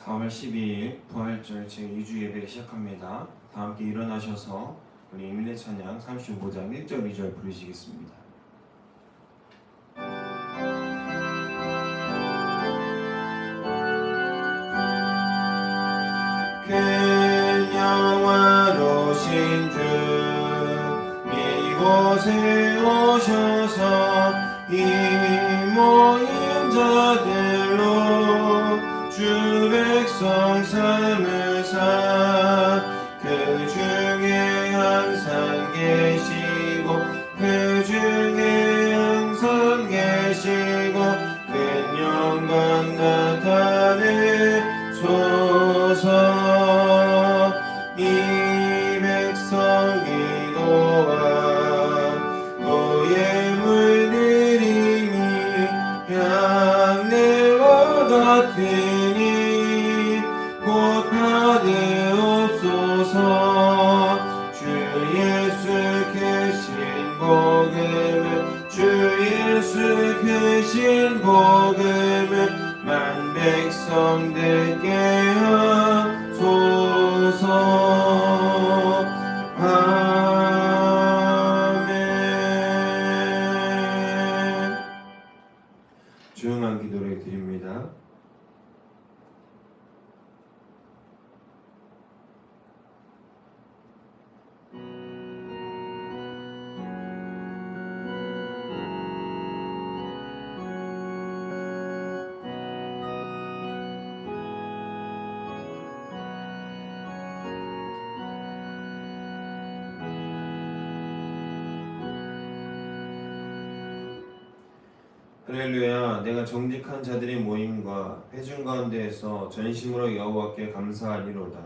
4월 12일 부활절 제2주 예배를 시작합니다. 다 함께 일어나셔서 우리 임대 찬양 35장 1절 2절 부르시겠습니다. 큰 영화로신 주 이곳에 오셔서 이 모인 자들로 주 백성 삼으사 그 중에 항상 계시고 그 중에 항상 계시고 큰 영광 나타내소서. 이 백성 기도와 너의 물들임이 향내와 같으니 곧 받으옵소서. 주 예수 크신 복음을 주 예수 크신 복음을 만 백성들께 하소서. 아멘. 조용한 기도를 드립니다. 할렐루야. 내가 정직한 자들의 모임과 회중 가운데에서 전심으로 여호와께 감사하리로다.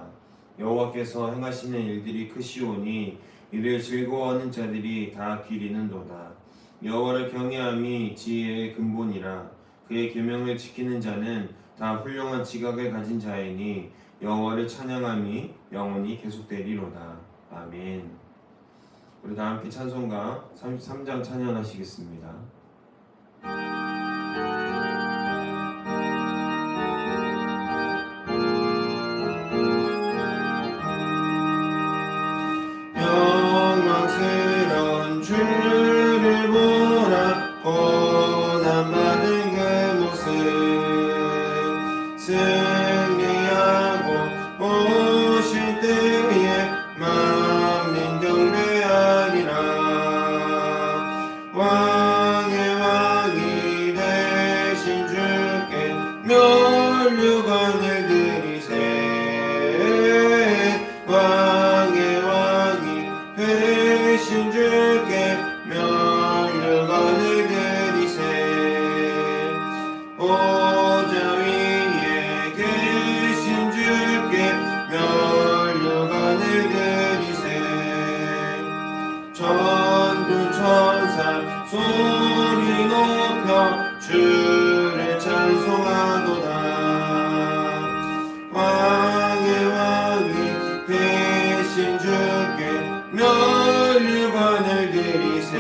여호와께서 행하시는 일들이 크시오니 이를 즐거워하는 자들이 다 기리는도다. 여호와를 경외함이 지혜의 근본이라. 그의 계명을 지키는 자는 다 훌륭한 지각을 가진 자이니 여호와를 찬양함이 영원히 계속되리로다. 아멘. 우리 다 함께 찬송가 33장 찬양하시겠습니다. 영광스러운 주를 보라. 고난받은 그 모습 승리하고 오실 때에 만민 경배하리라. 왕의 왕이 되신 주께 면류관을 드리세. 왕의 왕이 되신 주께 면류관을 드리세. 보좌 위에 계신 주께 면류관을 드리세. 전부 천사 소리 높여 주를 찬송하도다. 왕의 왕이 되신 주께 면류관을 드리세.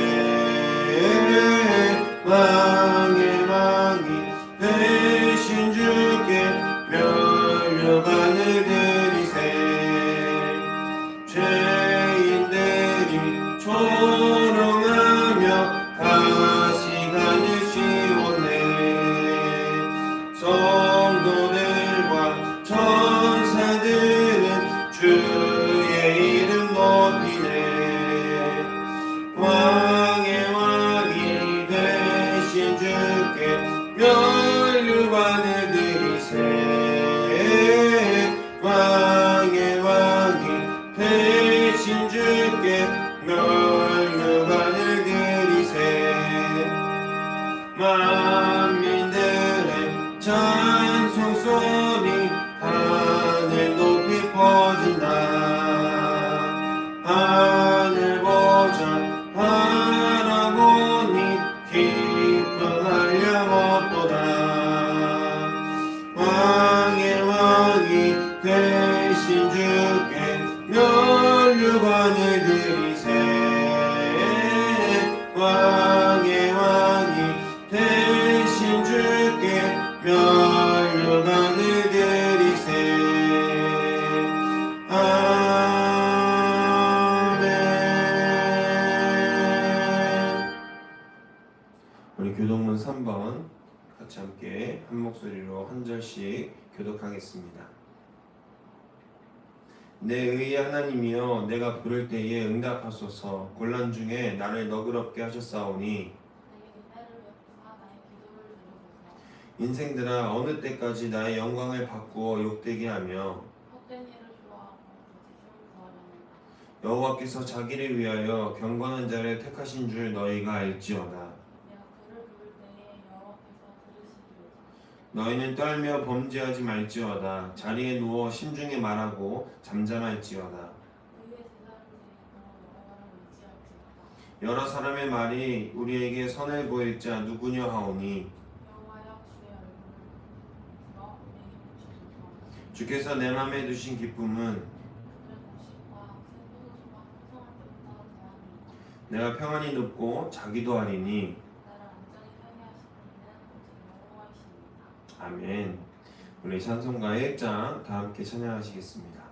왕의 왕이 되신 주께 면류관을 드리세. 죄인들이 조롱하며 다시 가는 시온에 성도들과 천사들은 주의 이름 높이네. 왕의 왕이 되신 우리 교독문 3번 같이 함께 한 목소리로 한 절씩 교독하겠습니다. 내 의의 하나님이여 내가 부를 때에 응답하소서. 곤란 중에 나를 너그럽게 하셨사오니 인생들아 어느 때까지 나의 영광을 바꾸어 욕되게 하며 여호와께서 자기를 위하여 경건한 자를 택하신 줄 너희가 알지어다. 너희는 떨며 범죄하지 말지어다. 자리에 누워 심중에 말하고 잠잠할지어다. 여러 사람의 말이 우리에게 선을 보일 자 누구냐 하오니 주께서 내 맘에 두신 기쁨은 내가 평안히 눕고 자기도 하리니. 아멘. 우리 찬송가 1장 다 함께 찬양하시겠습니다.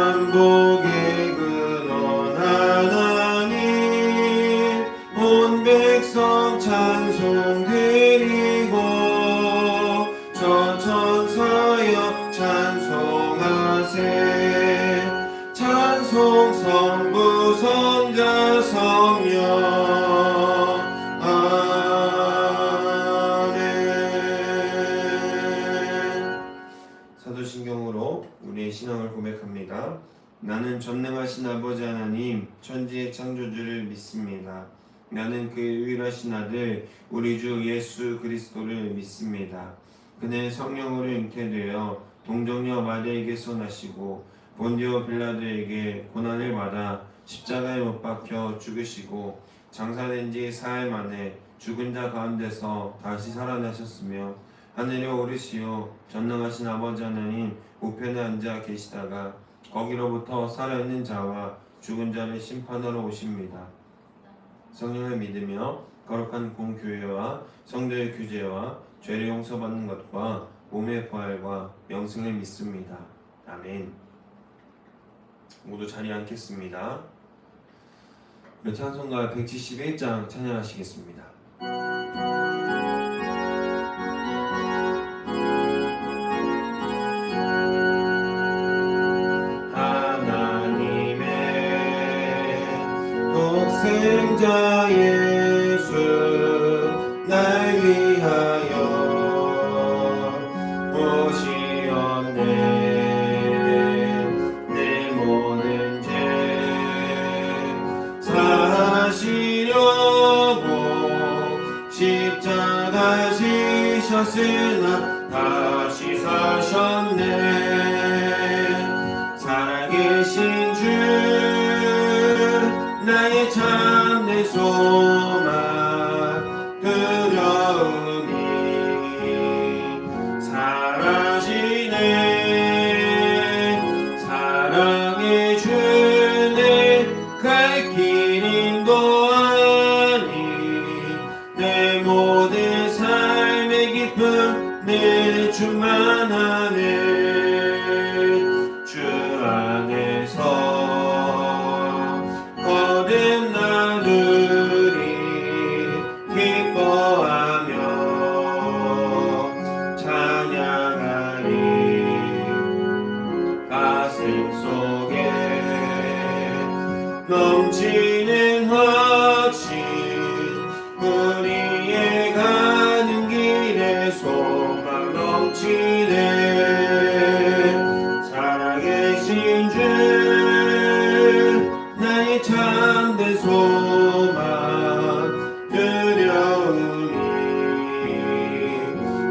만복의 근원 하나님 온 백성 찬송 드리고 저 천사여 찬송하세. 찬송 성부 성자 성령 아멘. 사도신경으로 우리의 신앙을 고백합니다. 나는 전능하신 아버지 하나님 천지의 창조주를 믿습니다. 나는 그의 유일하신 아들 우리 주 예수 그리스도를 믿습니다. 그는 성령으로 잉태되어 동정녀 마리아에게서 나시고 본디오 빌라도에게 고난을 받아 십자가에 못 박혀 죽으시고 장사된 지 사흘 만에 죽은 자 가운데서 다시 살아나셨으며 하늘에 오르시어 전능하신 아버지 하나님 우편에 앉아 계시다가 거기로부터 살아있는 자와 죽은 자를 심판하러 오십니다. 성령을 믿으며 거룩한 공교회와 성도의 규제와 죄를 용서받는 것과 몸의 부활과 영생을 믿습니다. 아멘. 모두 자리에 앉겠습니다. 찬송가 171장 찬양하시겠습니다. 하나님의 독생자 예수 날 위하여 오시었네. 내 모든 죄 사하시려고 십자가 지셨으나 다시 사셨네. 살아계신 주 나의 참된 소망 두려움이 사라지네. 사랑의 주내 갈 길 인도하니 내 모든 삶의 기쁨 내 충만하네. 주 안에서 나누리 기뻐하며 찬양하리. 가슴 속에 넘치는 확신 우리의 가는 길에 소망 넘치네. 살아계신 주 나의 참된 소망 두려움이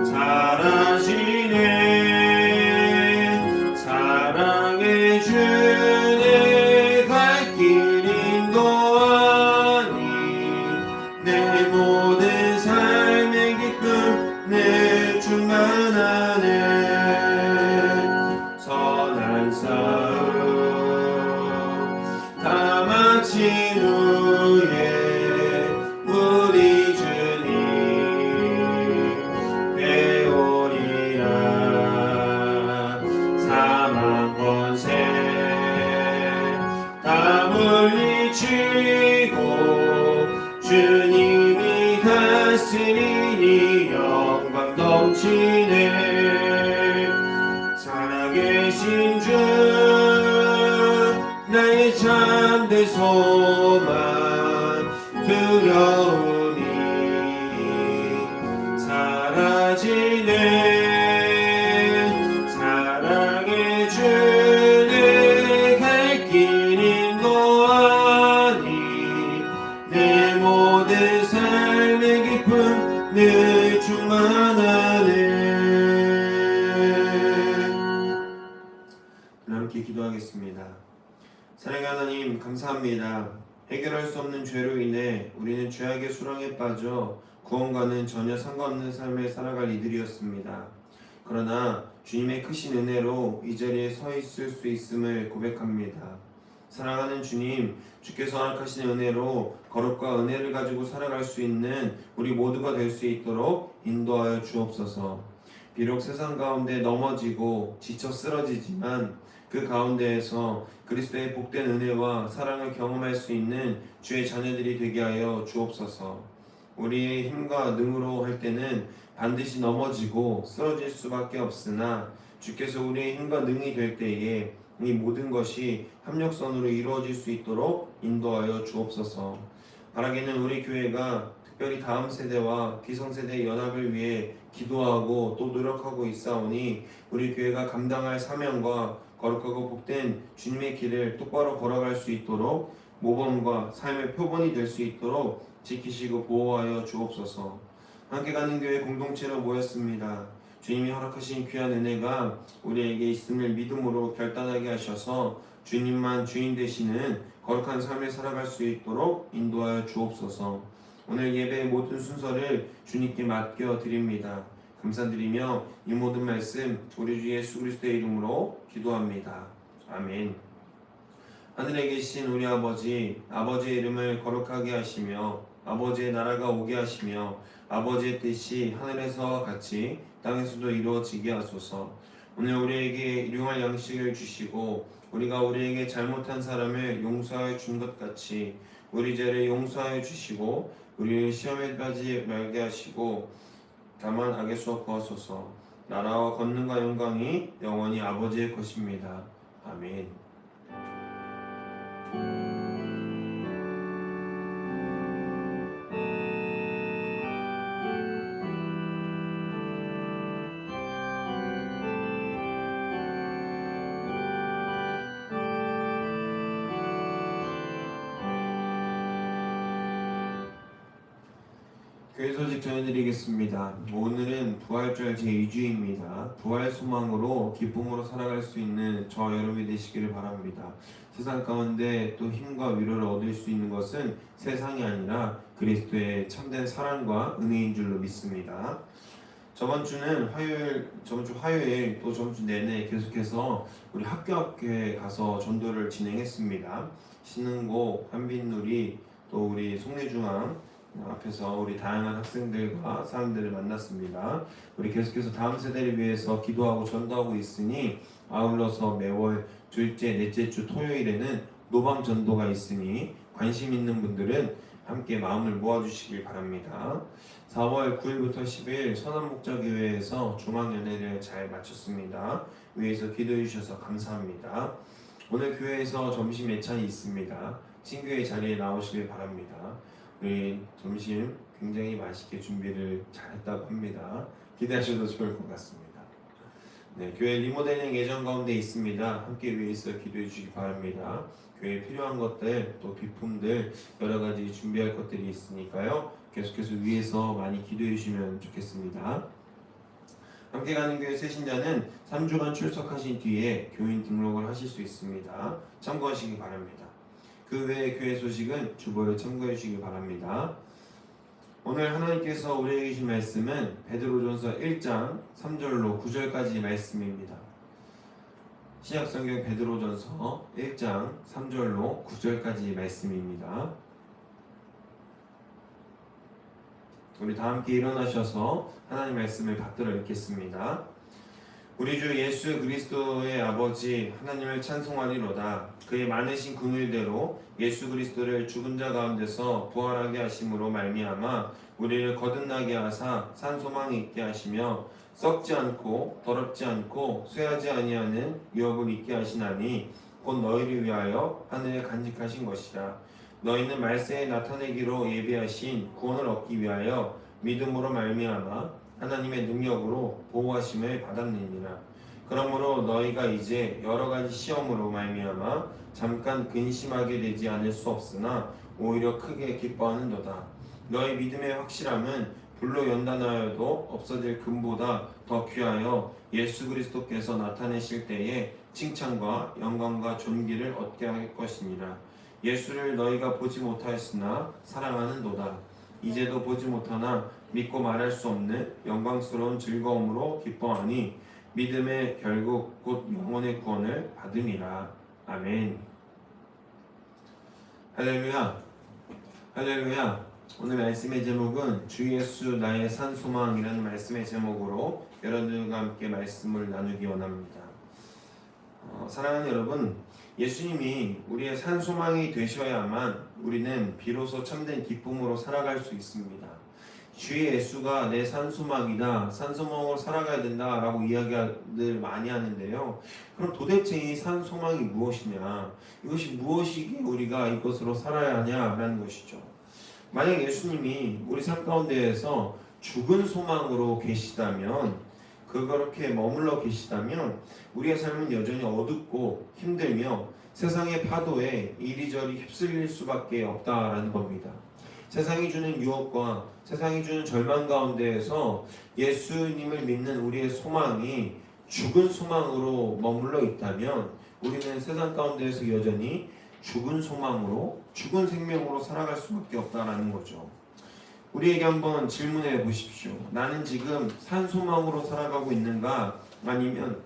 사라지네. 사랑의 주 내 갈 길 인도하니 내 모든 삶의 기쁨 내 충만하네. 선한 싸움 다 마친 후에 우리 주님 배우리라. 사망 권세 다 비치고 주님이 다스리니 영광 넘치네. 살아계신 주 나의 참된 소망 두려움이 사라지네. 사랑의 주 내 갈 길 인도하니 내 모든 삶의 기쁨 늘 충만하네. 함께 기도하겠습니다. 사랑의 하나님, 감사합니다. 해결할 수 없는 죄로 인해 우리는 죄악의 수렁에 빠져 구원과는 전혀 상관없는 삶을 살아갈 이들이었습니다. 그러나 주님의 크신 은혜로 이 자리에 서 있을 수 있음을 고백합니다. 사랑하는 주님, 주께서 허락하신 은혜로 거룩과 은혜를 가지고 살아갈 수 있는 우리 모두가 될 수 있도록 인도하여 주옵소서. 비록 세상 가운데 넘어지고 지쳐 쓰러지지만 그 가운데에서 그리스도의 복된 은혜와 사랑을 경험할 수 있는 주의 자녀들이 되게 하여 주옵소서. 우리의 힘과 능으로 할 때는 반드시 넘어지고 쓰러질 수밖에 없으나 주께서 우리의 힘과 능이 될 때에 이 모든 것이 합력선으로 이루어질 수 있도록 인도하여 주옵소서. 바라기는 우리 교회가 특별히 다음 세대와 기성세대의 연합을 위해 기도하고 또 노력하고 있사오니 우리 교회가 감당할 사명과 거룩하고 복된 주님의 길을 똑바로 걸어갈 수 있도록 모범과 삶의 표본이 될 수 있도록 지키시고 보호하여 주옵소서. 함께 가는 교회 공동체로 모였습니다. 주님이 허락하신 귀한 은혜가 우리에게 있음을 믿음으로 결단하게 하셔서 주님만 주인 되시는 거룩한 삶을 살아갈 수 있도록 인도하여 주옵소서. 오늘 예배의 모든 순서를 주님께 맡겨 드립니다. 감사드리며 이 모든 말씀 우리 주 예수 그리스도의 이름으로 기도합니다. 아멘. 하늘에 계신 우리 아버지, 아버지의 이름을 거룩하게 하시며 아버지의 나라가 오게 하시며 아버지의 뜻이 하늘에서와 같이 땅에서도 이루어지게 하소서. 오늘 우리에게 일용할 양식을 주시고 우리가 우리에게 잘못한 사람을 용서하여 준 것 같이 우리 죄를 용서하여 주시고 우리를 시험에 빠지지 말게 하시고 다만 악에서 구하소서. 나라와 권능과 영광이 영원히 아버지의 것입니다. 아멘. 교회 소식 전해드리겠습니다. 오늘은 부활절 제2주입니다. 부활 소망으로 기쁨으로 살아갈 수 있는 저 여러분이 되시기를 바랍니다. 세상 가운데 또 힘과 위로를 얻을 수 있는 것은 세상이 아니라 그리스도의 참된 사랑과 은혜인 줄로 믿습니다. 저번 주 화요일 또 저번 주 내내 계속해서 우리 학교 앞에 가서 전도를 진행했습니다. 신흥고, 한빛누리, 또 우리 송내중앙 앞에서 우리 다양한 학생들과 사람들을 만났습니다. 우리 계속해서 다음 세대를 위해서 기도하고 전도하고 있으니 아울러서 매월 둘째, 넷째 주 토요일에는 노방 전도가 있으니 관심 있는 분들은 함께 마음을 모아주시길 바랍니다. 4월 9일부터 10일 선한목자교회에서 중앙연회를 잘 마쳤습니다. 위에서 기도해 주셔서 감사합니다. 오늘 교회에서 점심 예찬이 있습니다. 친교회 자리에 나오시길 바랍니다. 우리 점심 굉장히 맛있게 준비를 잘했다고 합니다. 기대하셔도 좋을 것 같습니다. 네, 교회 리모델링 예정 가운데 있습니다. 함께 위에서 기도해 주시기 바랍니다. 교회에 필요한 것들 또 비품들 여러 가지 준비할 것들이 있으니까요. 계속해서 위에서 많이 기도해 주시면 좋겠습니다. 함께 가는 교회 새신자는 3주간 출석하신 뒤에 교인 등록을 하실 수 있습니다. 참고하시기 바랍니다. 그 외의 교회 소식은 주보를 참고해 주시기 바랍니다. 오늘 하나님께서 우리에게 주신 말씀은 베드로전서 1장 3절로 9절까지 말씀입니다. 신약성경 베드로전서 1장 3절로 9절까지 말씀입니다. 우리 다 함께 일어나셔서 하나님 말씀을 받들어 읽겠습니다. 우리 주 예수 그리스도의 아버지 하나님을 찬송하리로다. 그의 많으신 긍휼대로 예수 그리스도를 죽은 자 가운데서 부활하게 하심으로 말미암아 우리를 거듭나게 하사 산 소망이 있게 하시며 썩지 않고 더럽지 않고 쇠하지 아니하는 유업을 있게 하시나니 곧 너희를 위하여 하늘에 간직하신 것이라. 너희는 말세에 나타내기로 예비하신 구원을 얻기 위하여 믿음으로 말미암아 하나님의 능력으로 보호하심을 받았느니라. 그러므로 너희가 이제 여러 가지 시험으로 말미암아 잠깐 근심하게 되지 않을 수 없으나 오히려 크게 기뻐하는도다. 너희 믿음의 확실함은 불로 연단하여도 없어질 금보다 더 귀하여 예수 그리스도께서 나타내실 때에 칭찬과 영광과 존귀를 얻게 할 것이니라. 예수를 너희가 보지 못하였으나 사랑하는도다. 이제도 보지 못하나 믿고 말할 수 없는 영광스러운 즐거움으로 기뻐하니 믿음의 결국 곧 영혼의 구원을 받음이라. 아멘. 할렐루야. 할렐루야. 오늘 말씀의 제목은 주 예수 나의 산 소망이라는 말씀의 제목으로 여러분들과 함께 말씀을 나누기 원합니다. 사랑하는 여러분, 예수님이 우리의 산 소망이 되셔야만 우리는 비로소 참된 기쁨으로 살아갈 수 있습니다. 주 예수가 내 산 소망이다, 산 소망으로 살아가야 된다라고 이야기를 많이 하는데요. 그럼 도대체 이 산 소망이 무엇이냐? 이것이 무엇이기에 우리가 이것으로 살아야 하냐라는 것이죠. 만약 예수님이 우리 삶 가운데에서 죽은 소망으로 계시다면, 그렇게 머물러 계시다면 우리의 삶은 여전히 어둡고 힘들며 세상의 파도에 이리저리 휩쓸릴 수밖에 없다라는 겁니다. 세상이 주는 유혹과 세상이 주는 절망 가운데에서 예수님을 믿는 우리의 소망이 죽은 소망으로 머물러 있다면 우리는 세상 가운데에서 여전히 죽은 소망으로, 죽은 생명으로 살아갈 수밖에 없다라는 거죠. 우리에게 한번 질문해 보십시오. 나는 지금 산 소망으로 살아가고 있는가? 아니면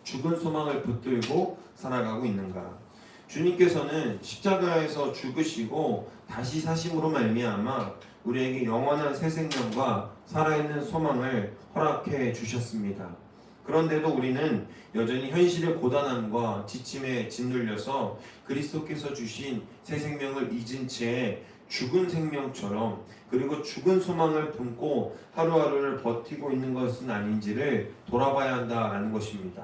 죽은 소망을 붙들고 살아가고 있는가? 주님께서는 십자가에서 죽으시고 다시 사심으로 말미암아 우리에게 영원한 새 생명과 살아있는 소망을 허락해 주셨습니다. 그런데도 우리는 여전히 현실의 고단함과 지침에 짓눌려서 그리스도께서 주신 새 생명을 잊은 채 죽은 생명처럼, 그리고 죽은 소망을 품고 하루하루를 버티고 있는 것은 아닌지를 돌아봐야 한다라는 것입니다.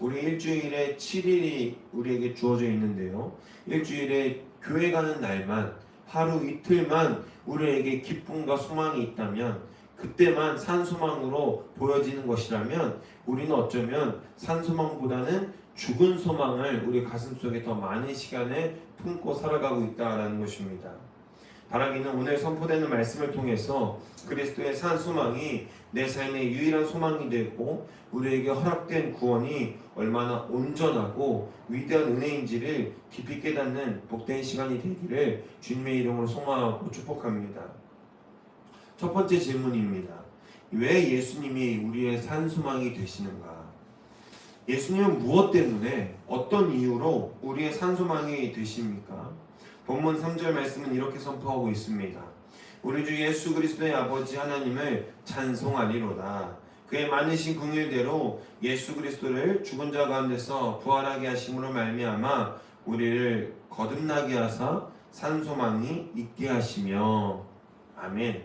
우리 일주일에 7일이 우리에게 주어져 있는데요. 일주일에 교회 가는 날만, 하루 이틀만 우리에게 기쁨과 소망이 있다면, 그때만 산소망으로 보여지는 것이라면 우리는 어쩌면 산소망보다는 죽은 소망을 우리 가슴속에 더 많은 시간을 품고 살아가고 있다는 것입니다. 바라기는 오늘 선포되는 말씀을 통해서 그리스도의 산 소망이 내 삶의 유일한 소망이 되고 우리에게 허락된 구원이 얼마나 온전하고 위대한 은혜인지를 깊이 깨닫는 복된 시간이 되기를 주님의 이름으로 소망하고 축복합니다. 첫 번째 질문입니다. 왜 예수님이 우리의 산 소망이 되시는가? 예수님은 무엇 때문에, 어떤 이유로 우리의 산 소망이 되십니까? 본문 3절 말씀은 이렇게 선포하고 있습니다. 우리 주 예수 그리스도의 아버지 하나님을 찬송하리로다. 그의 많으신 긍휼대로 예수 그리스도를 죽은 자 가운데서 부활하게 하심으로 말미암아 우리를 거듭나게 하사 산 소망이 있게 하시며. 아멘.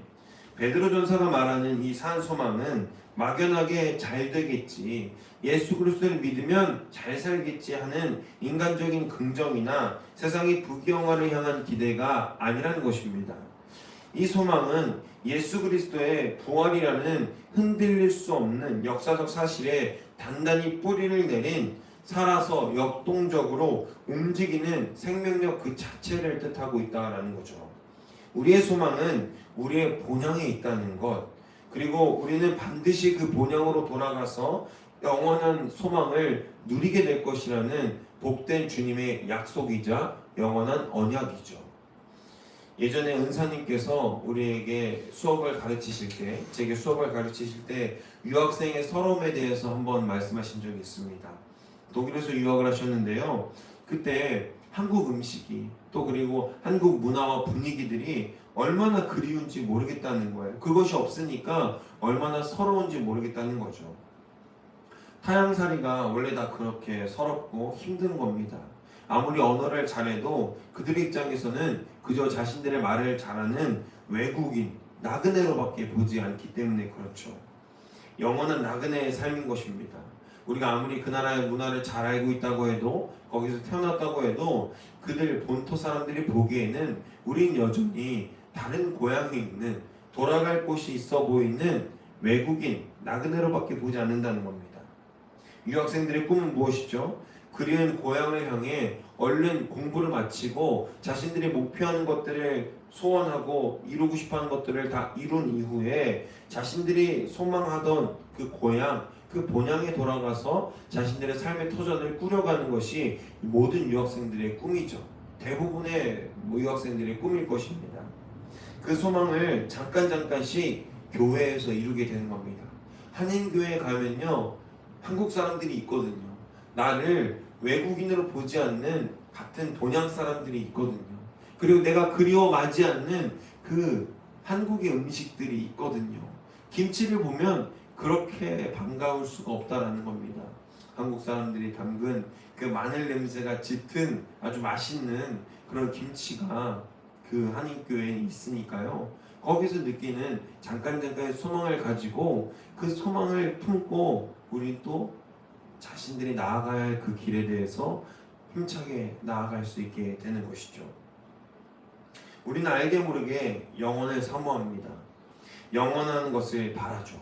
베드로 전서가 말하는 이 산 소망은 막연하게 잘 되겠지, 예수 그리스도를 믿으면 잘 살겠지 하는 인간적인 긍정이나 세상의 부귀영화를 향한 기대가 아니라는 것입니다. 이 소망은 예수 그리스도의 부활이라는 흔들릴 수 없는 역사적 사실에 단단히 뿌리를 내린, 살아서 역동적으로 움직이는 생명력 그 자체를 뜻하고 있다는 거죠. 우리의 소망은 우리의 본향에 있다는 것, 그리고 우리는 반드시 그 본향으로 돌아가서 영원한 소망을 누리게 될 것이라는 복된 주님의 약속이자 영원한 언약이죠. 예전에 은사님께서 우리에게 수업을 가르치실 때, 제게 수업을 가르치실 때 유학생의 서러움에 대해서 한번 말씀하신 적이 있습니다. 독일에서 유학을 하셨는데요. 그때 한국 음식이, 또 그리고 한국 문화와 분위기들이 얼마나 그리운지 모르겠다는 거예요. 그것이 없으니까 얼마나 서러운지 모르겠다는 거죠. 타향살이가 원래 다 그렇게 서럽고 힘든 겁니다. 아무리 언어를 잘해도 그들의 입장에서는 그저 자신들의 말을 잘하는 외국인, 나그네로밖에 보지 않기 때문에 그렇죠. 영원한 나그네의 삶인 것입니다. 우리가 아무리 그 나라의 문화를 잘 알고 있다고 해도, 거기서 태어났다고 해도 그들 본토 사람들이 보기에는 우린 여전히 다른 고향에 있는, 돌아갈 곳이 있어 보이는 외국인, 나그네로밖에 보지 않는다는 겁니다. 유학생들의 꿈은 무엇이죠? 그리운 고향을 향해 얼른 공부를 마치고 자신들이 목표하는 것들을 소원하고 이루고 싶어하는 것들을 다 이룬 이후에 자신들이 소망하던 그 고향, 그 본향에 돌아가서 자신들의 삶의 터전을 꾸려가는 것이 모든 유학생들의 꿈이죠. 대부분의 유학생들의 꿈일 것입니다. 그 소망을 잠깐씩 교회에서 이루게 되는 겁니다. 한인교회에 가면요, 한국 사람들이 있거든요. 나를 외국인으로 보지 않는 같은 본향 사람들이 있거든요. 그리고 내가 그리워하지 않는 그 한국의 음식들이 있거든요. 김치를 보면 그렇게 반가울 수가 없다라는 겁니다. 한국 사람들이 담근 그 마늘 냄새가 짙은 아주 맛있는 그런 김치가 그 한인교회에 있으니까요. 거기서 느끼는 잠깐의 소망을 가지고 그 소망을 품고 우리 또 자신들이 나아가야 할 그 길에 대해서 힘차게 나아갈 수 있게 되는 것이죠. 우리는 알게 모르게 영원을 사모합니다. 영원한 것을 바라죠.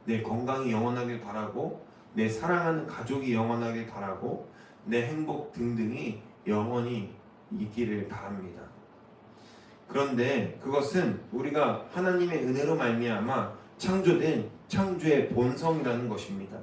내 건강이 영원하길 바라고, 내 사랑하는 가족이 영원하길 바라고, 내 행복 등등이 영원히 있기를 바랍니다. 그런데 그것은 우리가 하나님의 은혜로 말미암아 창조된 창조의 본성이라는 것입니다.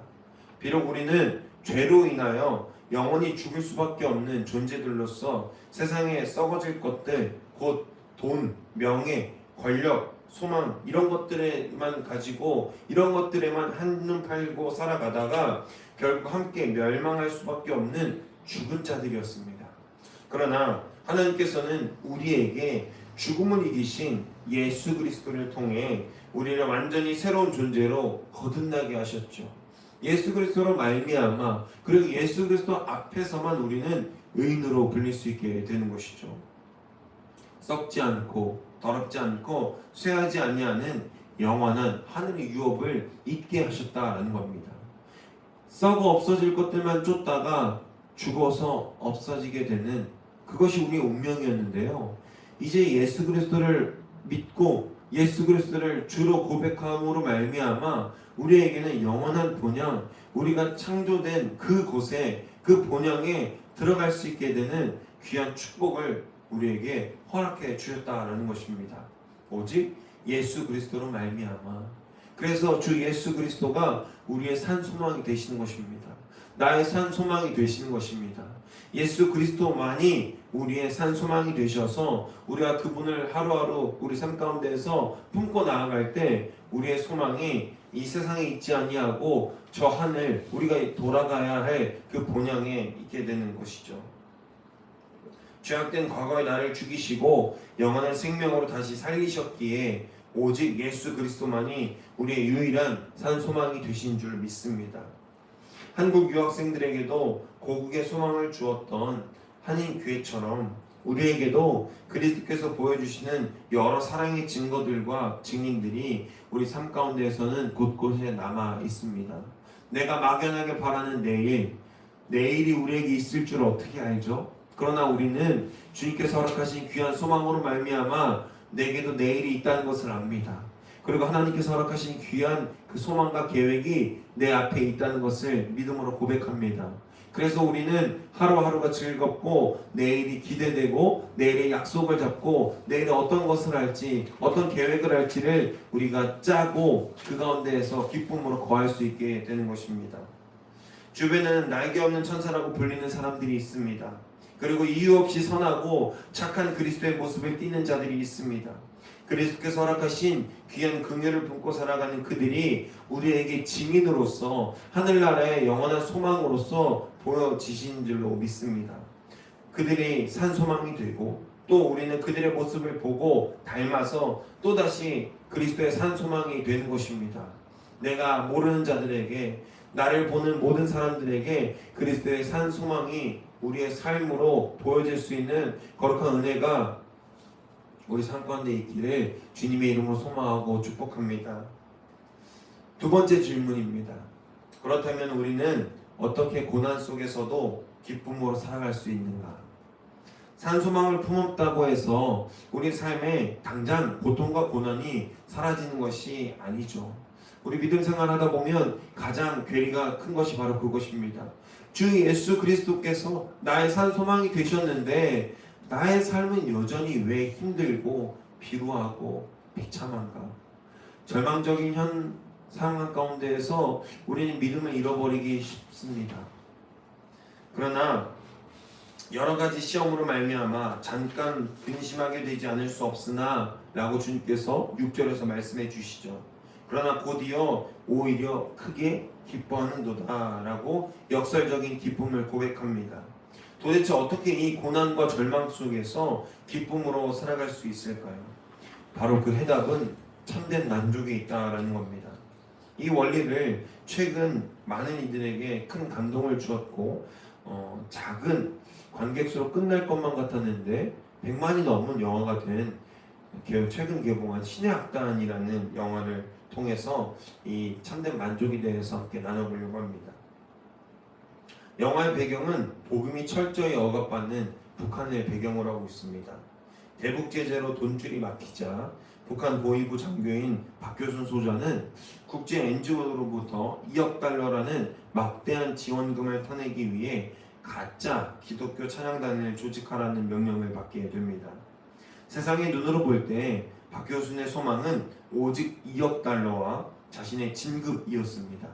비록 우리는 죄로 인하여 영원히 죽을 수밖에 없는 존재들로서 세상에 썩어질 것들, 곧 돈, 명예, 권력, 소망 이런 것들에만 가지고 이런 것들에만 한눈 팔고 살아가다가 결국 함께 멸망할 수밖에 없는 죽은 자들이었습니다. 그러나 하나님께서는 우리에게 죽음을 이기신 예수 그리스도를 통해 우리를 완전히 새로운 존재로 거듭나게 하셨죠. 예수 그리스도로 말미암아, 그리고 예수 그리스도 앞에서만 우리는 의인으로 불릴 수 있게 되는 것이죠. 썩지 않고 더럽지 않고 쇠하지 아니하는 영원한 하늘의 유업을 잊게 하셨다라는 겁니다. 썩어 없어질 것들만 쫓다가 죽어서 없어지게 되는 그것이 우리의 운명이었는데요. 이제 예수 그리스도를 믿고 예수 그리스도를 주로 고백함으로 말미암아 우리에게는 영원한 본향, 우리가 창조된 그곳에 그 본향에 들어갈 수 있게 되는 귀한 축복을 우리에게 허락해 주셨다라는 것입니다. 오직 예수 그리스도로 말미암아. 그래서 주 예수 그리스도가 우리의 산 소망이 되시는 것입니다. 나의 산 소망이 되시는 것입니다. 예수 그리스도만이 우리의 산 소망이 되셔서 우리가 그분을 하루하루 우리 삶 가운데에서 품고 나아갈 때 우리의 소망이 이 세상에 있지 아니하고 저 하늘 우리가 돌아가야 할 그 본향에 있게 되는 것이죠. 죄악된 과거의 나를 죽이시고 영원한 생명으로 다시 살리셨기에 오직 예수 그리스도만이 우리의 유일한 산 소망이 되신 줄 믿습니다. 한국 유학생들에게도 고국의 소망을 주었던 한인 교회처럼 우리에게도 그리스도께서 보여주시는 여러 사랑의 증거들과 증인들이 우리 삶 가운데에서는 곳곳에 남아 있습니다. 내가 막연하게 바라는 내일이 우리에게 있을 줄 어떻게 알죠? 그러나 우리는 주님께서 허락하신 귀한 소망으로 말미암아 내게도 내일이 있다는 것을 압니다. 그리고 하나님께서 허락하신 귀한 그 소망과 계획이 내 앞에 있다는 것을 믿음으로 고백합니다. 그래서 우리는 하루하루가 즐겁고 내일이 기대되고 내일의 약속을 잡고 내일에 어떤 것을 할지 어떤 계획을 할지를 우리가 짜고 그 가운데에서 기쁨으로 거할 수 있게 되는 것입니다. 주변에는 날개 없는 천사라고 불리는 사람들이 있습니다. 그리고 이유 없이 선하고 착한 그리스도의 모습을 띠는 자들이 있습니다. 그리스도께서 허락하신 귀한 긍휼을 품고 살아가는 그들이 우리에게 증인으로서 하늘나라의 영원한 소망으로서 보여지신 줄로 믿습니다. 그들이 산 소망이 되고 또 우리는 그들의 모습을 보고 닮아서 또다시 그리스도의 산 소망이 되는 것입니다. 내가 모르는 자들에게 나를 보는 모든 사람들에게 그리스도의 산 소망이 우리의 삶으로 보여질 수 있는 거룩한 은혜가 우리 삶 가운데 있기를 주님의 이름으로 소망하고 축복합니다. 두 번째 질문입니다. 그렇다면 우리는 어떻게 고난 속에서도 기쁨으로 살아갈 수 있는가? 산소망을 품었다고 해서 우리 삶에 당장 고통과 고난이 사라지는 것이 아니죠. 우리 믿음 생활하다 보면 가장 괴리가 큰 것이 바로 그것입니다. 주 예수 그리스도께서 나의 산소망이 되셨는데 나의 삶은 여전히 왜 힘들고 피로하고 비참한가? 절망적인 현 상황 가운데에서 우리는 믿음을 잃어버리기 쉽습니다. 그러나 여러 가지 시험으로 말미암아 잠깐 근심하게 되지 않을 수 없으나 라고 주님께서 6절에서 말씀해 주시죠. 그러나 곧이어 오히려 크게 기뻐하는도다 라고 역설적인 기쁨을 고백합니다. 도대체 어떻게 이 고난과 절망 속에서 기쁨으로 살아갈 수 있을까요? 바로 그 해답은 참된 만족이 있다라는 겁니다. 이 원리를 최근 많은 이들에게 큰 감동을 주었고 작은 관객 수로 끝날 것만 같았는데 100만이 넘은 영화가 된 최근 개봉한 신의 악단이라는 영화를 통해서 이 참된 만족에 대해서 함께 나눠보려고 합니다. 영화의 배경은 복음이 철저히 억압받는 북한을 배경으로 하고 있습니다. 대북 제재로 돈줄이 막히자 북한 보위부 장교인 박교순 소장은 국제 NGO로부터 2억 달러라는 막대한 지원금을 타내기 위해 가짜 기독교 찬양단을 조직하라는 명령을 받게 됩니다. 세상의 눈으로 볼 때 박교순의 소망은 오직 2억 달러와 자신의 진급이었습니다.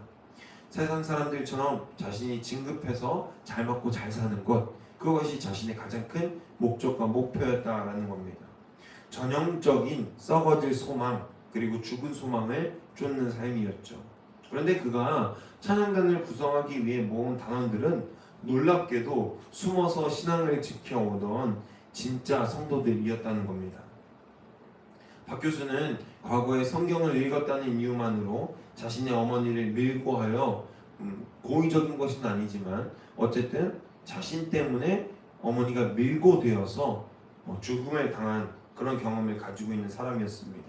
세상 사람들처럼 자신이 진급해서 잘 먹고 잘 사는 것, 그것이 자신의 가장 큰 목적과 목표였다라는 겁니다. 전형적인 썩어질 소망, 그리고 죽은 소망을 쫓는 삶이었죠. 그런데 그가 찬양단을 구성하기 위해 모은 단원들은 놀랍게도 숨어서 신앙을 지켜오던 진짜 성도들이었다는 겁니다. 박 교수는 과거에 성경을 읽었다는 이유만으로 자신의 어머니를 밀고 하여 고의적인 것은 아니지만 어쨌든 자신 때문에 어머니가 밀고 되어서 죽음을 당한 그런 경험을 가지고 있는 사람이었습니다.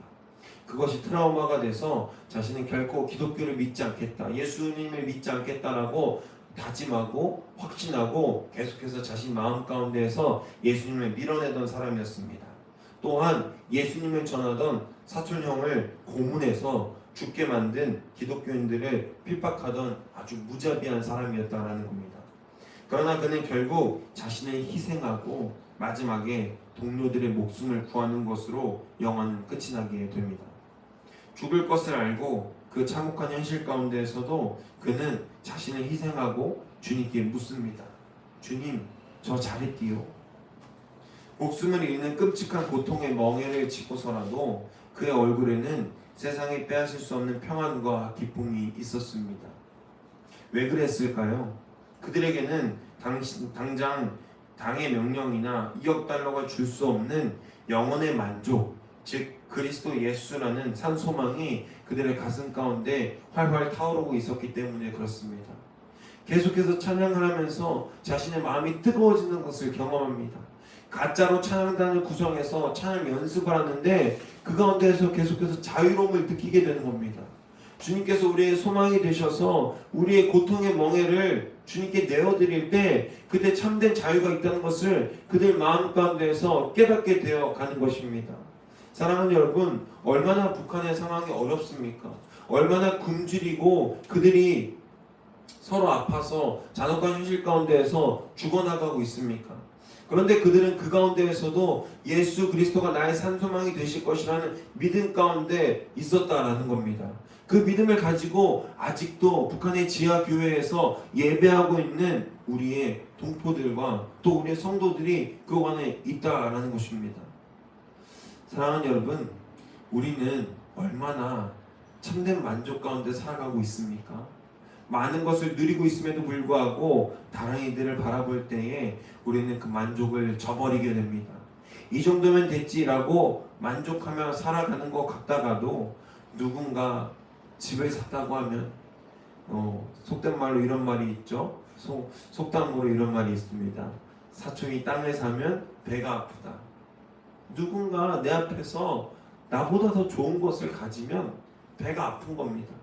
그것이 트라우마가 돼서 자신은 결코 기독교를 믿지 않겠다, 예수님을 믿지 않겠다라고 다짐하고 확신하고 계속해서 자신 마음 가운데에서 예수님을 밀어내던 사람이었습니다. 또한 예수님을 전하던 사촌형을 고문해서 죽게 만든 기독교인들을 핍박하던 아주 무자비한 사람이었다라는 겁니다. 그러나 그는 결국 자신을 희생하고 마지막에 동료들의 목숨을 구하는 것으로 영화는 끝이 나게 됩니다. 죽을 것을 알고 그 참혹한 현실 가운데에서도 그는 자신을 희생하고 주님께 묻습니다. 주님, 저 잘했디요. 목숨을 잃는 끔찍한 고통의 멍에를 짚고서라도 그의 얼굴에는 세상에 빼앗을 수 없는 평안과 기쁨이 있었습니다. 왜 그랬을까요? 그들에게는 당장 당의 명령이나 2억 달러가 줄 수 없는 영혼의 만족, 즉 그리스도 예수라는 산 소망이 그들의 가슴 가운데 활활 타오르고 있었기 때문에 그렇습니다. 계속해서 찬양을 하면서 자신의 마음이 뜨거워지는 것을 경험합니다. 가짜로 찬양단을 구성해서 찬양 연습을 하는데 그 가운데에서 계속해서 자유로움을 느끼게 되는 겁니다. 주님께서 우리의 소망이 되셔서 우리의 고통의 멍에를 주님께 내어드릴 때 그때 참된 자유가 있다는 것을 그들 마음 가운데에서 깨닫게 되어 가는 것입니다. 사랑하는 여러분, 얼마나 북한의 상황이 어렵습니까? 얼마나 굶주리고 그들이 서로 아파서 잔혹한 현실 가운데에서 죽어나가고 있습니까? 그런데 그들은 그 가운데에서도 예수 그리스도가 나의 산소망이 되실 것이라는 믿음 가운데 있었다라는 겁니다. 그 믿음을 가지고 아직도 북한의 지하교회에서 예배하고 있는 우리의 동포들과 또 우리의 성도들이 그 안에 있다라는 것입니다. 사랑하는 여러분, 우리는 얼마나 참된 만족 가운데 살아가고 있습니까? 많은 것을 누리고 있음에도 불구하고 다른 이들을 바라볼 때에 우리는 그 만족을 저버리게 됩니다. 이 정도면 됐지라고 만족하며 살아가는 것 같다가도 누군가 집을 샀다고 하면 속된 말로 이런 말이 있죠. 속담으로 이런 말이 있습니다. 사촌이 땅을 사면 배가 아프다. 누군가 내 앞에서 나보다 더 좋은 것을 가지면 배가 아픈 겁니다.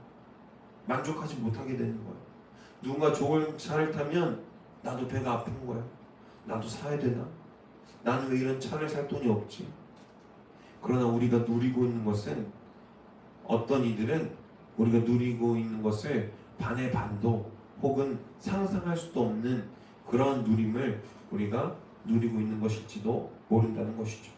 만족하지 못하게 되는 거예요. 누군가 좋은 차를 타면 나도 배가 아픈 거예요. 나도 사야 되나? 나는 왜 이런 차를 살 돈이 없지? 그러나 우리가 누리고 있는 것은, 어떤 이들은 우리가 누리고 있는 것을 반의 반도 혹은 상상할 수도 없는 그런 누림을 우리가 누리고 있는 것일지도 모른다는 것이죠.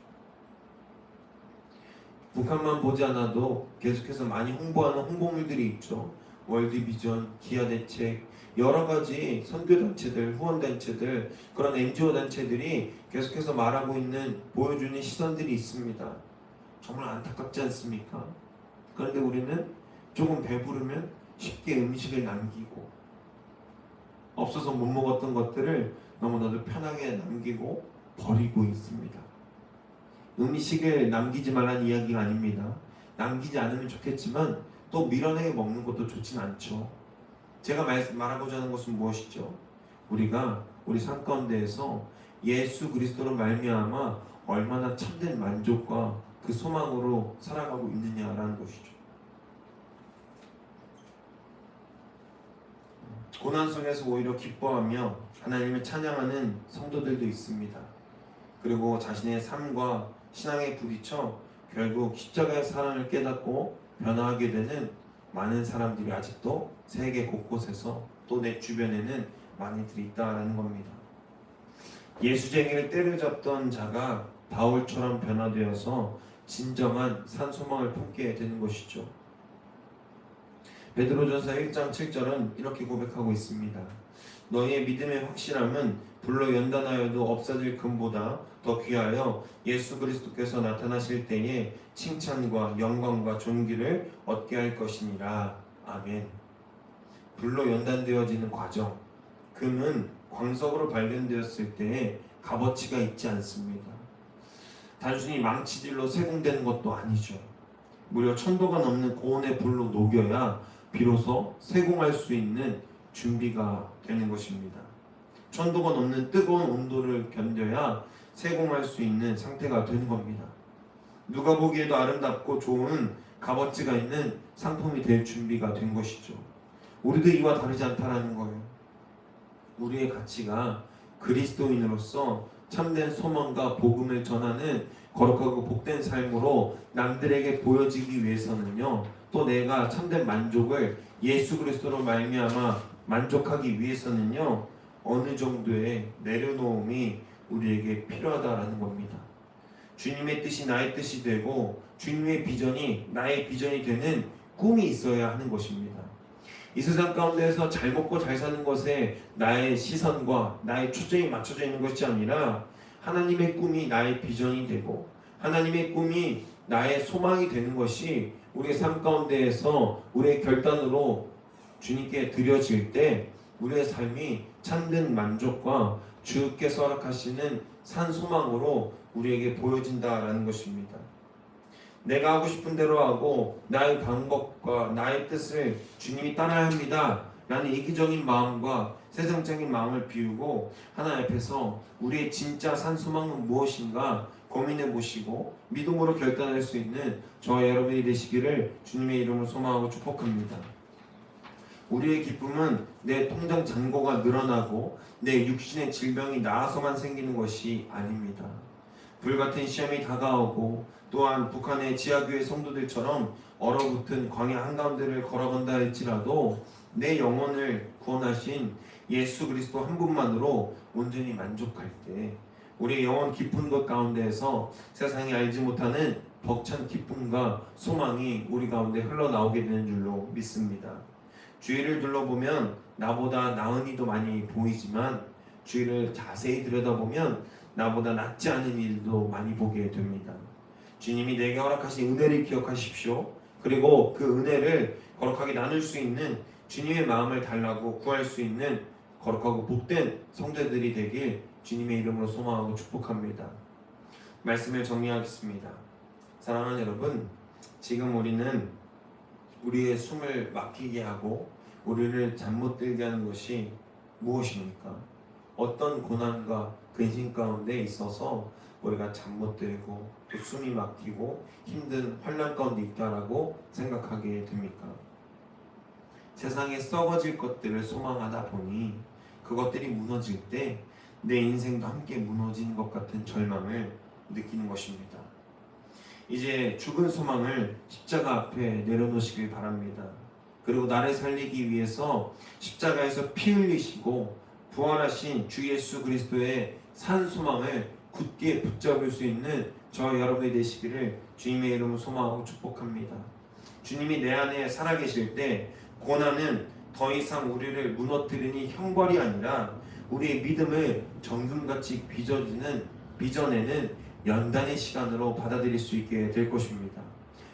북한만 보지 않아도 계속해서 많이 홍보하는 홍보물들이 있죠. 월드비전, 기아대책, 여러 가지 선교단체들, 후원단체들, 그런 NGO 단체들이 계속해서 말하고 있는, 보여주는 시선들이 있습니다. 정말 안타깝지 않습니까? 그런데 우리는 조금 배부르면 쉽게 음식을 남기고, 없어서 못 먹었던 것들을 너무나도 편하게 남기고 버리고 있습니다. 음식을 남기지 말라는 이야기가 아닙니다. 남기지 않으면 좋겠지만 또 밀어내게 먹는 것도 좋진 않죠. 제가 말하고자 하는 것은 무엇이죠? 우리가 우리 삶 가운데에서 예수 그리스도로 말미암아 얼마나 참된 만족과 그 소망으로 살아가고 있느냐라는 것이죠. 고난 속에서 오히려 기뻐하며 하나님을 찬양하는 성도들도 있습니다. 그리고 자신의 삶과 신앙에 부딪혀 결국 십자가의 사랑을 깨닫고 변화하게 되는 많은 사람들이 아직도 세계 곳곳에서, 또 내 주변에는 많이들이 있다라는 겁니다. 예수쟁이를 때려잡던 자가 바울처럼 변화되어서 진정한 산소망을 품게 되는 것이죠. 베드로전서 1장 7절은 이렇게 고백하고 있습니다. 너희의 믿음의 확실함은 불로 연단하여도 없어질 금보다 더 귀하여 예수 그리스도께서 나타나실 때에 칭찬과 영광과 존귀를 얻게 할 것이니라. 아멘. 불로 연단되어지는 과정, 금은 광석으로 발견되었을 때에 값어치가 있지 않습니다. 단순히 망치질로 세공되는 것도 아니죠. 무려 1000도가 넘는 고온의 불로 녹여야 비로소 세공할 수 있는 준비가 되는 것입니다. 1000도가 넘는 뜨거운 온도를 견뎌야 세공할 수 있는 상태가 되는 겁니다. 누가 보기에도 아름답고 좋은 값어치가 있는 상품이 될 준비가 된 것이죠. 우리도 이와 다르지 않다라는 거예요. 우리의 가치가 그리스도인으로서 참된 소망과 복음을 전하는 거룩하고 복된 삶으로 남들에게 보여지기 위해서는요, 또 내가 참된 만족을 예수 그리스도로 말미암아 만족하기 위해서는요, 어느 정도의 내려놓음이 우리에게 필요하다라는 겁니다. 주님의 뜻이 나의 뜻이 되고 주님의 비전이 나의 비전이 되는 꿈이 있어야 하는 것입니다. 이 세상 가운데에서 잘 먹고 잘 사는 것에 나의 시선과 나의 초점이 맞춰져 있는 것이 아니라 하나님의 꿈이 나의 비전이 되고 하나님의 꿈이 나의 소망이 되는 것이 우리의 삶 가운데에서 우리의 결단으로 주님께 드려질 때 우리의 삶이 참된 만족과 주께서 허락하시는 산 소망으로 우리에게 보여진다라는 것입니다. 내가 하고 싶은 대로 하고 나의 방법과 나의 뜻을 주님이 따라야 합니다 라는 이기적인 마음과 세상적인 마음을 비우고 하나님 앞에서 우리의 진짜 산 소망은 무엇인가 고민해 보시고 믿음으로 결단할 수 있는 저와 여러분이 되시기를 주님의 이름으로 소망하고 축복합니다. 우리의 기쁨은 내 통장 잔고가 늘어나고 내 육신의 질병이 나아서만 생기는 것이 아닙니다. 불같은 시험이 다가오고 또한 북한의 지하교회 성도들처럼 얼어붙은 광야 한가운데를 걸어간다 할지라도 내 영혼을 구원하신 예수 그리스도 한 분만으로 온전히 만족할 때 우리의 영혼 깊은 것 가운데에서 세상이 알지 못하는 벅찬 기쁨과 소망이 우리 가운데 흘러나오게 되는 줄로 믿습니다. 주위를 둘러보면 나보다 나은 이도 많이 보이지만 주위를 자세히 들여다보면 나보다 낫지 않은 일도 많이 보게 됩니다. 주님이 내게 허락하신 은혜를 기억하십시오. 그리고 그 은혜를 거룩하게 나눌 수 있는 주님의 마음을 달라고 구할 수 있는 거룩하고 복된 성도들이 되길 주님의 이름으로 소망하고 축복합니다. 말씀을 정리하겠습니다. 사랑하는 여러분, 지금 우리는 우리의 숨을 막히게 하고 우리를 잠 못 들게 하는 것이 무엇입니까? 어떤 고난과 근심 가운데 있어서 우리가 잠 못 들고 또 숨이 막히고 힘든 환난 가운데 있다라고 생각하게 됩니까? 세상에 썩어질 것들을 소망하다 보니 그것들이 무너질 때 내 인생도 함께 무너지는 것 같은 절망을 느끼는 것입니다. 이제 죽은 소망을 십자가 앞에 내려놓으시길 바랍니다. 그리고 나를 살리기 위해서 십자가에서 피 흘리시고 부활하신 주 예수 그리스도의 산 소망을 굳게 붙잡을 수 있는 저 여러분이 되시기를 주님의 이름으로 소망하고 축복합니다. 주님이 내 안에 살아계실 때 고난은 더 이상 우리를 무너뜨리니 형벌이 아니라 우리의 믿음을 정금같이 빚어내는 연단의 시간으로 받아들일 수 있게 될 것입니다.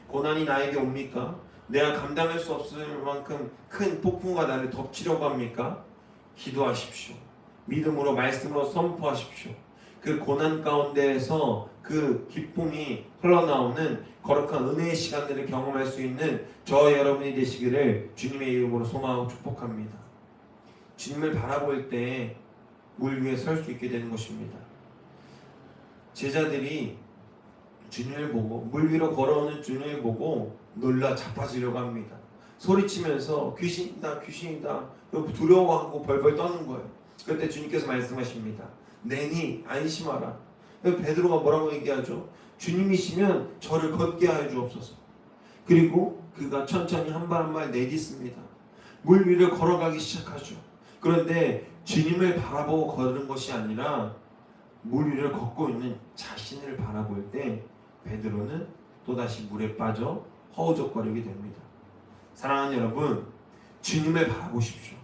고난이 나에게 옵니까? 내가 감당할 수 없을 만큼 큰 폭풍과 나를 덮치려고 합니까? 기도하십시오. 믿음으로 말씀으로 선포하십시오. 그 고난 가운데에서 그 기쁨이 흘러나오는 거룩한 은혜의 시간들을 경험할 수 있는 저 여러분이 되시기를 주님의 이름으로 소망하고 축복합니다. 주님을 바라볼 때 물 위에 설 수 있게 되는 것입니다. 제자들이 주님을 보고 물 위로 걸어오는 주님을 보고 놀라 자빠지려고 합니다. 소리치면서 귀신이다 귀신이다 두려워하고 벌벌 떠는 거예요. 그때 주님께서 말씀하십니다. 내니 안심하라. 베드로가 뭐라고 얘기하죠? 주님이시면 저를 걷게 하여 주옵소서. 그리고 그가 천천히 한 발 한 발 내딛습니다. 물 위를 걸어가기 시작하죠. 그런데 주님을 바라보고 걸은 것이 아니라 물 위를 걷고 있는 자신을 바라볼 때 베드로는 또다시 물에 빠져 허우적거리게 됩니다. 사랑하는 여러분, 주님을 바라보십시오.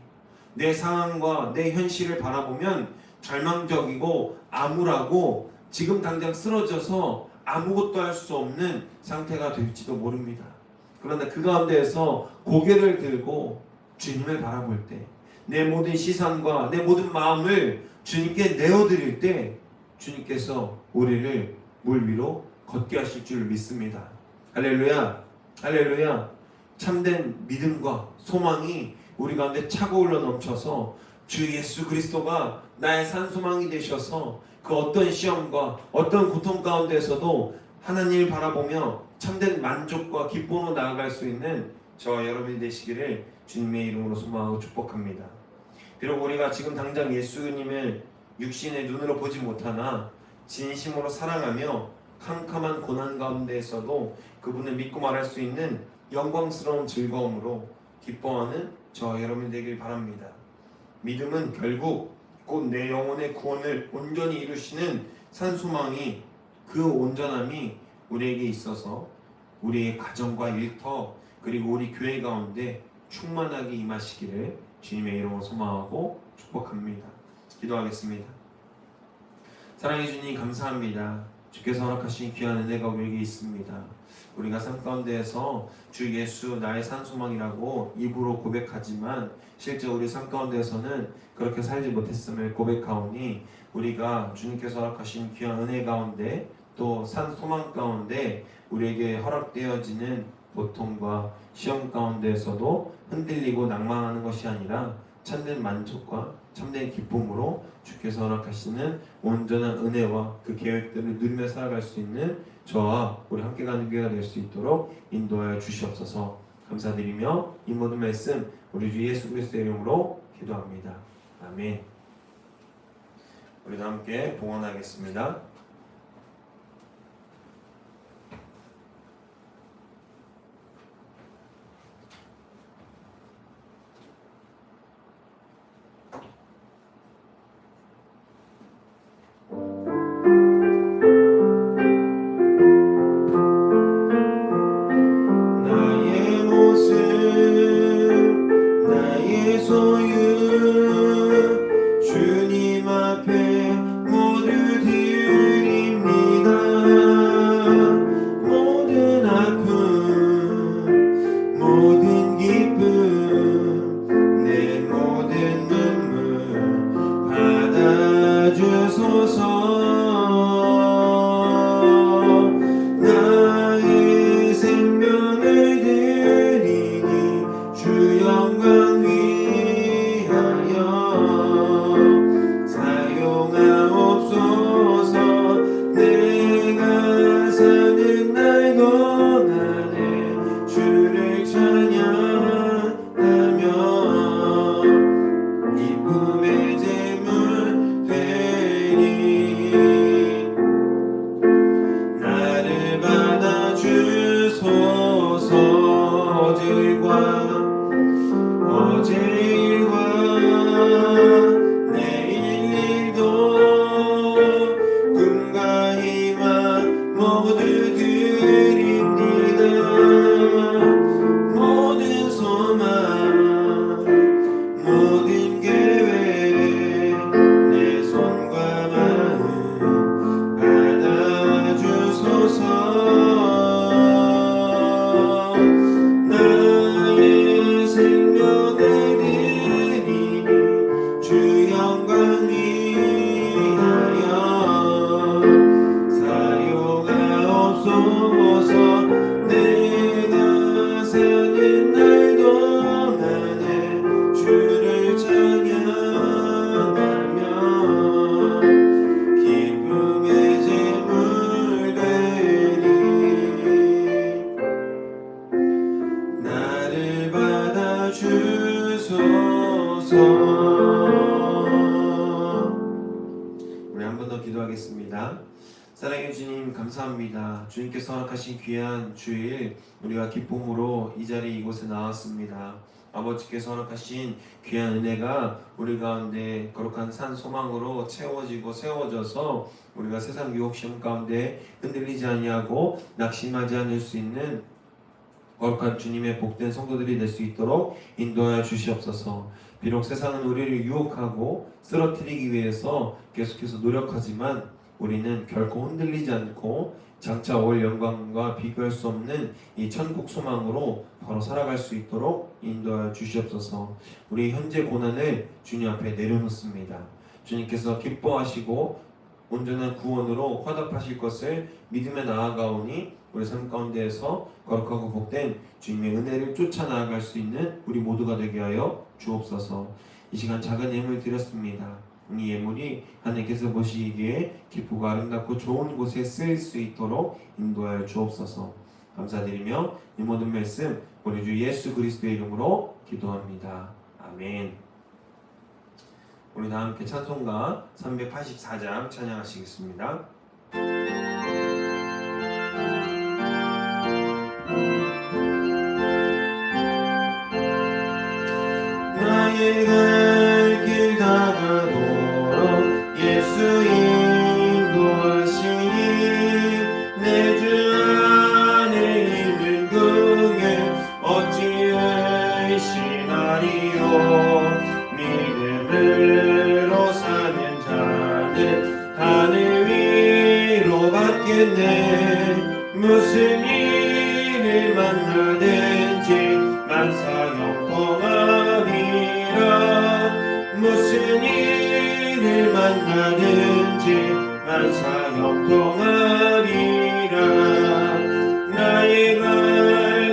내 상황과 내 현실을 바라보면 절망적이고 암울하고 지금 당장 쓰러져서 아무것도 할 수 없는 상태가 될지도 모릅니다. 그러나 그 가운데에서 고개를 들고 주님을 바라볼 때 내 모든 시선과 내 모든 마음을 주님께 내어드릴 때 주님께서 우리를 물 위로 걷게 하실 줄 믿습니다. 할렐루야, 할렐루야. 참된 믿음과 소망이 우리 가운데 차고올라 넘쳐서 주 예수 그리스도가 나의 산소망이 되셔서 그 어떤 시험과 어떤 고통 가운데에서도 하나님을 바라보며 참된 만족과 기쁨으로 나아갈 수 있는 저와 여러분이 되시기를 주님의 이름으로 소망하고 축복합니다. 비록 우리가 지금 당장 예수님을 육신의 눈으로 보지 못하나 진심으로 사랑하며 캄캄한 고난 가운데에서도 그분을 믿고 말할 수 있는 영광스러운 즐거움으로 기뻐하는 저 여러분 되길 바랍니다. 믿음은 결국 곧 내 영혼의 구원을 온전히 이루시는 산소망이 그 온전함이 우리에게 있어서 우리의 가정과 일터 그리고 우리 교회 가운데 충만하게 임하시기를 주님의 이름으로 소망하고 축복합니다. 기도하겠습니다. 사랑해 주님 감사합니다. 주께서 허락하신 귀한 은혜가 우리에게 있습니다. 우리가 삶 가운데에서 주 예수 나의 산소망이라고 입으로 고백하지만 실제 우리 삶 가운데에서는 그렇게 살지 못했음을 고백하오니 우리가 주님께서 허락하신 귀한 은혜 가운데 또 산소망 가운데 우리에게 허락되어지는 고통과 시험 가운데에서도 흔들리고 낭망하는 것이 아니라 참된 만족과 참된 기쁨으로 주께서 허락하시는 온전한 은혜와 그 계획들을 누리며 살아갈 수 있는 저와 우리 함께 가는 교회가 될 수 있도록 인도하여 주시옵소서. 감사드리며 이 모든 말씀 우리 주 예수 그리스도의 이름으로 기도합니다. 아멘. 우리도 함께 봉헌하겠습니다. 주소서 모두 드립니다. 모든 소망 모든 계획 내 손과 마음 받아주소서. 나의 생명을 드리니 주 영광 위하여 사용하옵소서. 내가 사는 날 동안에 주를 찬양하며 기쁨의 제물 되리. 나를 받아주소서. 우리 한 번 더 기도하겠습니다. 사랑해 주님, 감사합니다. 주님께서 허락하신 귀한 주일 우리가 기쁨으로 이 자리 이곳에 나왔습니다. 아버지께서 허락하신 귀한 은혜가 우리 가운데 거룩한 산 소망으로 채워지고 세워져서 우리가 세상 유혹 시험 가운데 흔들리지 아니하고 낙심하지 않을 수 있는 거룩한 주님의 복된 성도들이 될 수 있도록 인도하여 주시옵소서. 비록 세상은 우리를 유혹하고 쓰러뜨리기 위해서 계속해서 노력하지만 우리는 결코 흔들리지 않고 장차 올 영광과 비교할 수 없는 이 천국 소망으로 바로 살아갈 수 있도록 인도하여 주시옵소서. 우리 현재 고난을 주님 앞에 내려놓습니다. 주님께서 기뻐하시고 온전한 구원으로 화답하실 것을 믿음에 나아가오니 우리 삶 가운데에서 거룩하고 복된 주님의 은혜를 쫓아 나아갈 수 있는 우리 모두가 되게 하여 주옵소서. 이 시간 작은 예물 드렸습니다. 이 예물이 하나님께서 보시기에 기쁘고 아름답고 좋은 곳에 쓰일 수 있도록 인도하여 주옵소서. 감사드리며 이 모든 말씀 우리 주 예수 그리스도의 이름으로 기도합니다. 아멘. 우리 다 함께 찬송가 384장 찬양하시겠습니다. 나의 갈 길 다가도록 예수 인도하시니 내 주 안에 있는 그게 어찌 의심하리요. 믿음으로 사는 자는 하늘 위로 받겠네. 무슨 일을 만나든지 만사 영통하리라. 무슨 일을 만나든지 만사 영통하리라. 나의 갈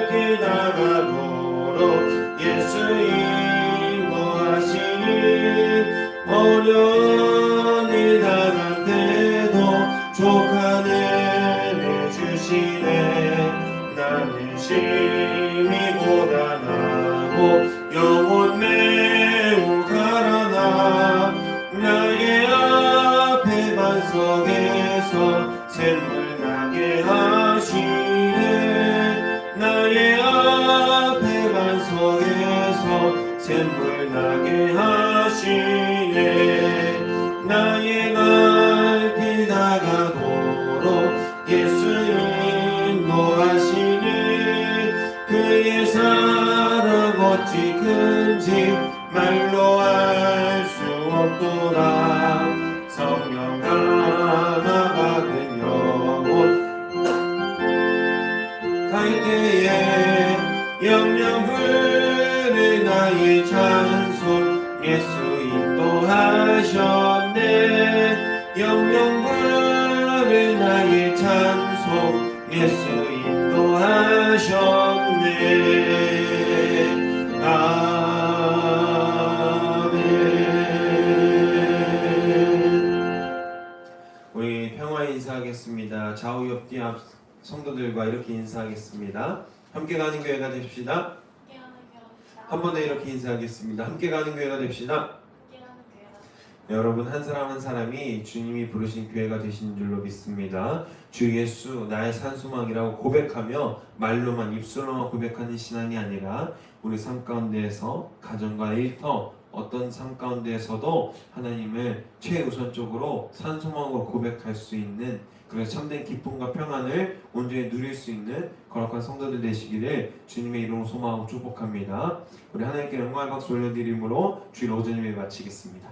길 다가도록 예수 인도하시니 어려운 일 당할 때도 족한 은혜 주시네. 나는 심히 고단하고 영혼 매우 가라나 나의 앞에 반석에서 샘물 나게 하시네. 나의 앞에 반석에서 샘물 나게 하시네. 나의 갈 길 다가도록 예수 인도하시니 그의 사랑 어찌 큰지 말로 알 수 없도다. 성령 감화 받은 영혼 갈 때에 영영 부를 나의 찬송 예수 인도하셨네. 영영 부를 나의 찬송 예수 인도하셨네. 아멘. 우리 평화 인사하겠습니다. 좌우 옆뒤 앞 성도들과 이렇게 인사하겠습니다. 함께 가는 교회가 됩시다. 한 번 더 이렇게 인사하겠습니다. 함께 가는 교회가 됩시다. 여러분 한 사람 한 사람이 주님이 부르신 교회가 되신 줄로 믿습니다. 주 예수 나의 산소망이라고 고백하며 말로만 입술로만 고백하는 신앙이 아니라 우리 삶 가운데에서 가정과 일터 어떤 삶 가운데에서도 하나님을 최우선적으로 산소망으로 고백할 수 있는 그래서 참된 기쁨과 평안을 온전히 누릴 수 있는 거룩한 성도들 되시기를 주님의 이름으로 소망하고 축복합니다. 우리 하나님께 영광의 박수 올려드림으로 주일 오전 예배 마치겠습니다.